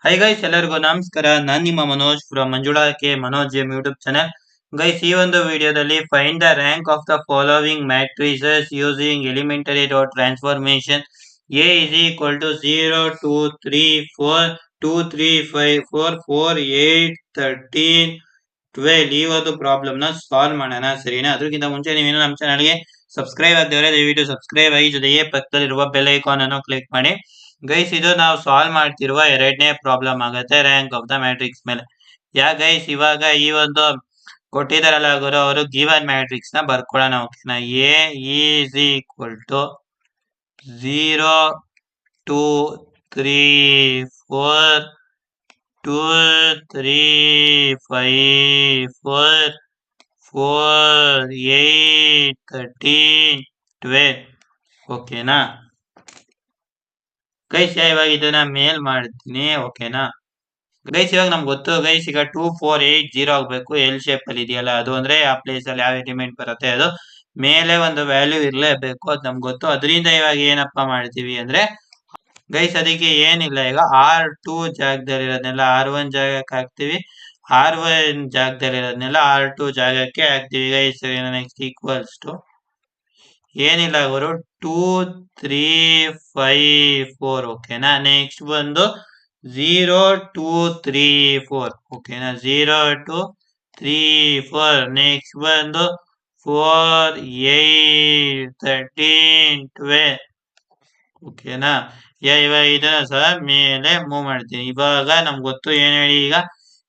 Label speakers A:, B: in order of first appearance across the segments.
A: Hi guys, ಎಲ್ಲರಿಗೂ ನಮಸ್ಕಾರ. ನಾನು ನಿಮ್ಮ Manoj from Manjula K Manoj gym YouTube channel. Guys, ಈ ಒಂದು ವಿಡಿಯೋದಲ್ಲಿ find the rank of the following matrices using elementary dot transformation. A is equal to 0 2 3 4 2 3 5 4 4 8 13 12 ಈ ಒಂದು ಪ್ರಾಬ್ಲಮ್ ನ ಸಾಲ್ವ್ ಮಾಡೋಣ, ಸರಿನಾ? ಅದಕ್ಕಿಂತ ಮುಂಚೆ ನೀವೇನು ನಮ್ಮ ಚಾನಲ್ಗೆ ಸಬ್ಸ್ಕ್ರೈಬ್ ಆಗಿದ್ರೆ ದಯವಿಟ್ಟು ಸಬ್ಸ್ಕ್ರೈಬ್ ಆಗಿ, ಜೊತೆಗೆ ಪಕ್ಕದಲ್ಲಿರುವ ಬೆಲ್ ಐಕಾನ್ ಅನ್ನು ಕ್ಲಿಕ್ ಮಾಡಿ. ಗೈಸ್, ಇದು ನಾವು ಸಾಲ್ವ್ ಮಾಡ್ತಿರುವ ಎರಡನೇ ಪ್ರಾಬ್ಲಮ್ ಆಗುತ್ತೆ ರ್ಯಾಂಕ್ ಆಫ್ ದ ಮ್ಯಾಟ್ರಿಕ್ಸ್ ಮೇಲೆ. ಗೈಸ್, ಇವಾಗ ಈ ಒಂದು ಕೊಟ್ಟಿದಾರಲ್ಲ ಗುರು, ಅವರು ಗಿವನ್ ಮ್ಯಾಟ್ರಿಕ್ಸ್ ನ ಬರ್ಕೊಳ್ಳೋಣ. ಓಕೆನಾ? A is equal to 0 2 3 4 2 3 5 4 4 8 13 12. ಓಕೆನಾ ಗೈಸ್? ಇವಾಗ ಇದನ್ನ ಮೇಲ್ ಮಾಡ್ತೀನಿ. ಓಕೆನಾ ಗೈಸ್? ಇವಾಗ ನಮ್ಗೆ ಗೊತ್ತು ಗೈಸ್, ಈಗ 2 4 8 0 ಆಗ್ಬೇಕು. ಎಲ್ ಶೇಪ್ ಅಲ್ಲಿ ಇದೆಯಲ್ಲ ಅದು, ಅಂದ್ರೆ ಆ ಪ್ಲೇಸ್ ಅಲ್ಲಿ ಯಾವ ಎಲಿಮೆಂಟ್ ಬರುತ್ತೆ ಅದು ಮೇಲೆ ಒಂದು ವ್ಯಾಲ್ಯೂ ಇರ್ಲೇಬೇಕು, ಅದು ನಮ್ಗೆ ಗೊತ್ತು. ಅದರಿಂದ ಇವಾಗ ಏನಪ್ಪಾ ಮಾಡ್ತೀವಿ ಅಂದ್ರೆ ಗೈಸ್, ಅದಕ್ಕೆ ಏನಿಲ್ಲ, ಈಗ R2 ಜಾಗದಲ್ಲಿ ಇರೋದನ್ನೆಲ್ಲ R1 ಜಾಗಕ್ಕೆ ಹಾಕ್ತಿವಿ, R1 ಜಾಗದಲ್ಲಿ ಇರೋದನ್ನೆಲ್ಲ R2 ಜಾಗಕ್ಕೆ ಹಾಕ್ತಿವಿ ಗೈಸ್. ನೆಕ್ಸ್ಟ್ ಈಕ್ವಲ್ಸ್ ಟು ಏನಿಲ್ಲ ಅವರು 2 3 5 4. ಓಕೆನಾ? ನೆಕ್ಸ್ಟ್ ಬಂದು 0 2 3 4. ಓಕೆನಾ? 0 2 3 4. ನೆಕ್ಸ್ಟ್ ಬಂದು 4 8 13 12. ಓಕೆನಾ? ಇವಾಗ ಇದನ್ನ ಸಹ ಮೇಲೆ ಮೂವ್ ಮಾಡ್ತೀನಿ. ಇವಾಗ ನಮ್ಗೆ ಗೊತ್ತು ಏನ್ ಹೇಳಿ, ಈಗ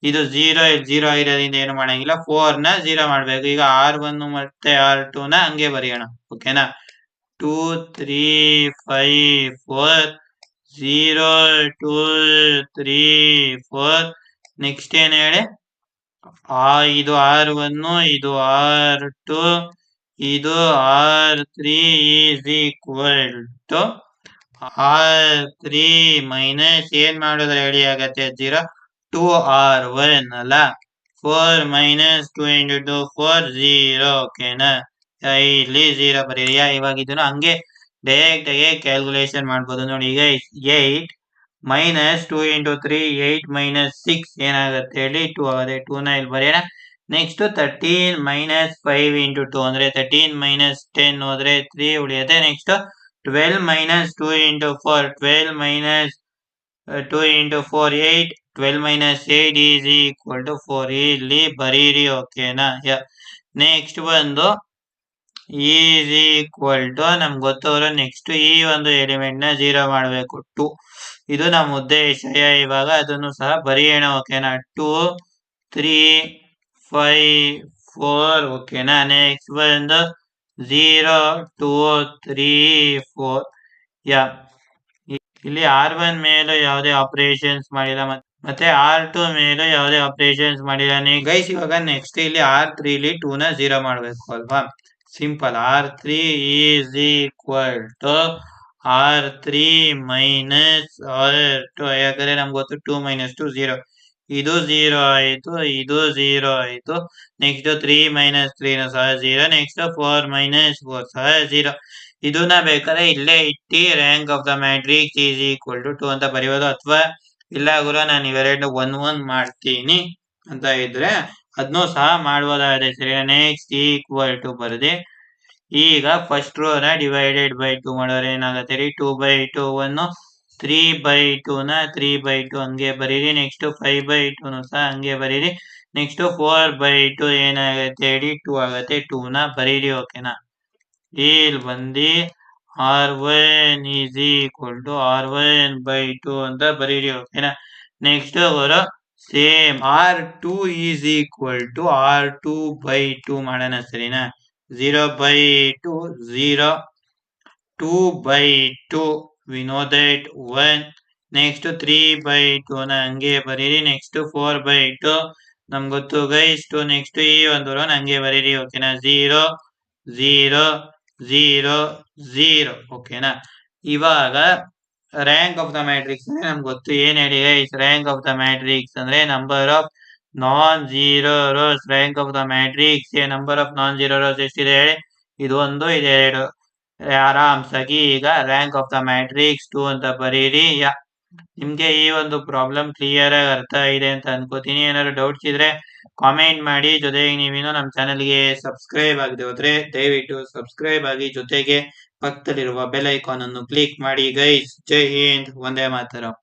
A: ಇದು 0 0 ಆಗಿರೋದ್ರಿಂದ ಏನು ಮಾಡಂಗಿಲ್ಲ, 4 ನ 0 ಮಾಡ್ಬೇಕು. ಈಗ R1 ಮತ್ತೆ R2 ನ ಹಂಗೆ ಬರೆಯೋಣ. ಓಕೆನಾ? 2 3 5 4 0 2 3 4. ನೆಕ್ಸ್ಟ್ ಏನ್ ಹೇಳಿ, ಇದು R1 ಇದು R2 ಇದು R3 is equal to R3 minus ಏನ್ ಮಾಡಿದ್ರೆ ಹೇಳಿ ಆಗತ್ತೆ 0 2 R1 ಅಲ್ಲ, 4 ಮೈನಸ್ 2 into 2 4 0. ಓಕೆನಾ? ಇಲ್ಲಿ 0 ಬರೀರಿಯಾ? ಇವಾಗ ಇದನ್ನು ಹಂಗೆ ಡೈರೆಕ್ಟ್ ಆಗಿ ಕ್ಯಾಲ್ಕುಲೇಷನ್ ಮಾಡ್ಬೋದು ನೋಡಿ. ಈಗ 8 ಮೈನಸ್ 2 into 3 8 ಮೈನಸ್ 6 ಏನಾಗುತ್ತೆ ಹೇಳಿ 2 ಆಗುತ್ತೆ. 2 ನ ಇಲ್ಲಿ ಬರೆಯೋಣ. ನೆಕ್ಸ್ಟ್ 13 ಮೈನಸ್ 5 into 2 ಅಂದ್ರೆ 13 ಮೈನಸ್ 10 ಹೋದ್ರೆ 3 ಉಳಿಯುತ್ತೆ. Next 12 minus 2 into 4, 12 minus 2 into 4 8, 12 minus 8 is equal to 4. ಇಲ್ಲಿ ಬರೀರಿ. ಓಕೆನಾ? ನೆಕ್ಸ್ಟ್ ಬಂದು ಈಸ್ ಈಕ್ವಲ್ ಟು ನಮ್ಗೆ ಗೊತ್ತವರು ನೆಕ್ಸ್ಟ್ ಈ ಒಂದು ಎಲಿಮೆಂಟ್ ನ 0 ಮಾಡಬೇಕು 2. ಇದು ನಮ್ಮ ಉದ್ದೇಶ. ಇವಾಗ ಅದನ್ನು ಸಹ ಬರೆಯೋಣ. ಓಕೆನಾ? 2 3 5 4. ಓಕೆನಾ? ನೆಕ್ಸ್ಟ್ ಬಂದು 0 2 3 4. ಇಲ್ಲಿ R1 ಮೇಲೆ ಯಾವುದೇ ಆಪರೇಷನ್ಸ್ ಮಾಡಿಲ್ಲ, ಮತ್ತೆ R2 ಮೇಲೆ ಯಾವುದೇ ಆಪರೇಷನ್ಸ್ ಮಾಡಿಲ್ಲ. ಗೈಸ್, ಇವಾಗ ನೆಕ್ಸ್ಟ್ ಇಲ್ಲಿ R3 ಇಲ್ಲಿ 2 ನ 0 ಮಾಡಬೇಕು ಅಲ್ವಾ? Simple. R3 is equal to R3 minus R2. ಯಾಕಂದ್ರೆ ನಮ್ಗೆ ಗೊತ್ತು 2 ಮೈನಸ್ 2 0. ಇದು 0 ಆಯ್ತು, ಇದು 0 ಆಯ್ತು. ನೆಕ್ಸ್ಟ್ 3 ಮೈನಸ್ 3 ನ ಸಹ 0. ನೆಕ್ಸ್ಟ್ 4 ಮೈನಸ್ 4 ಸಹ 0. ಇದನ್ನ ಬೇಕಾದ್ರೆ ಇಲ್ಲೇ ಇಟ್ಟು rank of the matrix is equal to 2 ಅಂತ ಬರೆಯೋದು, ಅಥವಾ ಇಲ್ಲ ಗುರು ನಾನು ಇವೆರಡು 1 1 ಮಾಡ್ತೀನಿ ಅಂತ ಇದ್ರೆ ಅದನ್ನು ಸಹ ಮಾಡ್ಬೋದಾಗಿದೆ. ಸರಿ, ನೆಕ್ಸ್ಟ್ ಈಕ್ವಲ್ ಟು ಬರೆದಿ. ಈಗ ಫಸ್ಟ್ ರೋ ನ ಡಿವೈಡೆಡ್ ಬೈ 2 ಮಾಡೋರು ಏನಾಗುತ್ತೆ ರೀ, 2 by 2 1, 3 by 2 ನ 3 by 2 ಹಂಗೆ ಬರೀರಿ. ನೆಕ್ಸ್ಟ್ 5 by 2 ನು ಸಹ ಹಂಗೆ ಬರೀರಿ. ನೆಕ್ಸ್ಟ್ 4 by 2 ಏನಾಗುತ್ತೆ ಹೇಳಿ 2 ಆಗುತ್ತೆ, 2 ನ ಬರೀರಿ. ಓಕೆನಾ? ಇಲ್ಲಿ ಬಂದು R1 is equal to R1 by 2 ಅಂತ ಬರೀರಿ. ಓಕೆನಾ? ನೆಕ್ಸ್ಟ್ ಅವರು same R2 is equal to R2 by 2 ಮಾಡೋಣ, ಸರಿನಾ? 0 by 2 0, 2 by 2 we know that 1. Next 3 by 2 ನ ಹಂಗೆ ಬರೀರಿ. ನೆಕ್ಸ್ಟ್ 4 by 2 ನಮ್ಗೆ ಗೊತ್ತು ಗೈಸ್ 2. ನೆಕ್ಸ್ಟ್ ಈ ಒಂದು ರೋ ಹಂಗೆ ಬರೀರಿ. ಓಕೆನಾ? 0 0 0 0. ಓಕೆನಾ? ಇವಾಗ ರ್ಯಾಂಕ್ ಆಫ್ ದ ಮ್ಯಾಟ್ರಿಕ್ಸ್ ಅಂದ್ರೆ ನಮ್ಗೆ ಗೊತ್ತು ಏನ್ ಹೇಳಿ guys, rank of the matrix ಅಂದ್ರೆ number of non zero rows. Rank of the matrix number of non zero rows ಎಷ್ಟಿದೆ ಹೇಳಿ, ಇದು 1 ಇದು 2. ಆರಾಮ್ಸಾಗಿ ಈಗ ರ್ಯಾಂಕ್ ಆಫ್ ದ ಮ್ಯಾಟ್ರಿಕ್ಸ್ 2 ಅಂತ ಬರೀರಿ. ನಿಮ್ಗೆ ಈ ಒಂದು ಪ್ರಾಬ್ಲಮ್ ಕ್ಲಿಯರ್ ಆಗಿ ಅರ್ಥ ಇದೆ ಅಂತ ಅನ್ಕೋತೀನಿ. ಏನಾದ್ರು ಡೌಟ್ಸ್ ಇದ್ರೆ ಕಾಮೆಂಟ್ ಮಾಡಿ. ಜೊತೆಗೆ ನೀವಿನ್ನೂ ನಮ್ಮ ಚಾನೆಲ್ಗೆ ಸಬ್ಸ್ಕ್ರೈಬ್ ಆಗದೆ ಹೋದ್ರೆ ದಯವಿಟ್ಟು ಸಬ್ಸ್ಕ್ರೈಬ್ ಆಗಿ. ಜೊತೆಗೆ ಪಕ್ಕದಲ್ಲಿರುವ ಬೆಲ್ ಐಕಾನ್ ಅನ್ನು ಕ್ಲಿಕ್ ಮಾಡಿ ಗೈಸ್. ಜೈ ಹಿಂದ್, ವಂದೇ ಮಾತರಂ.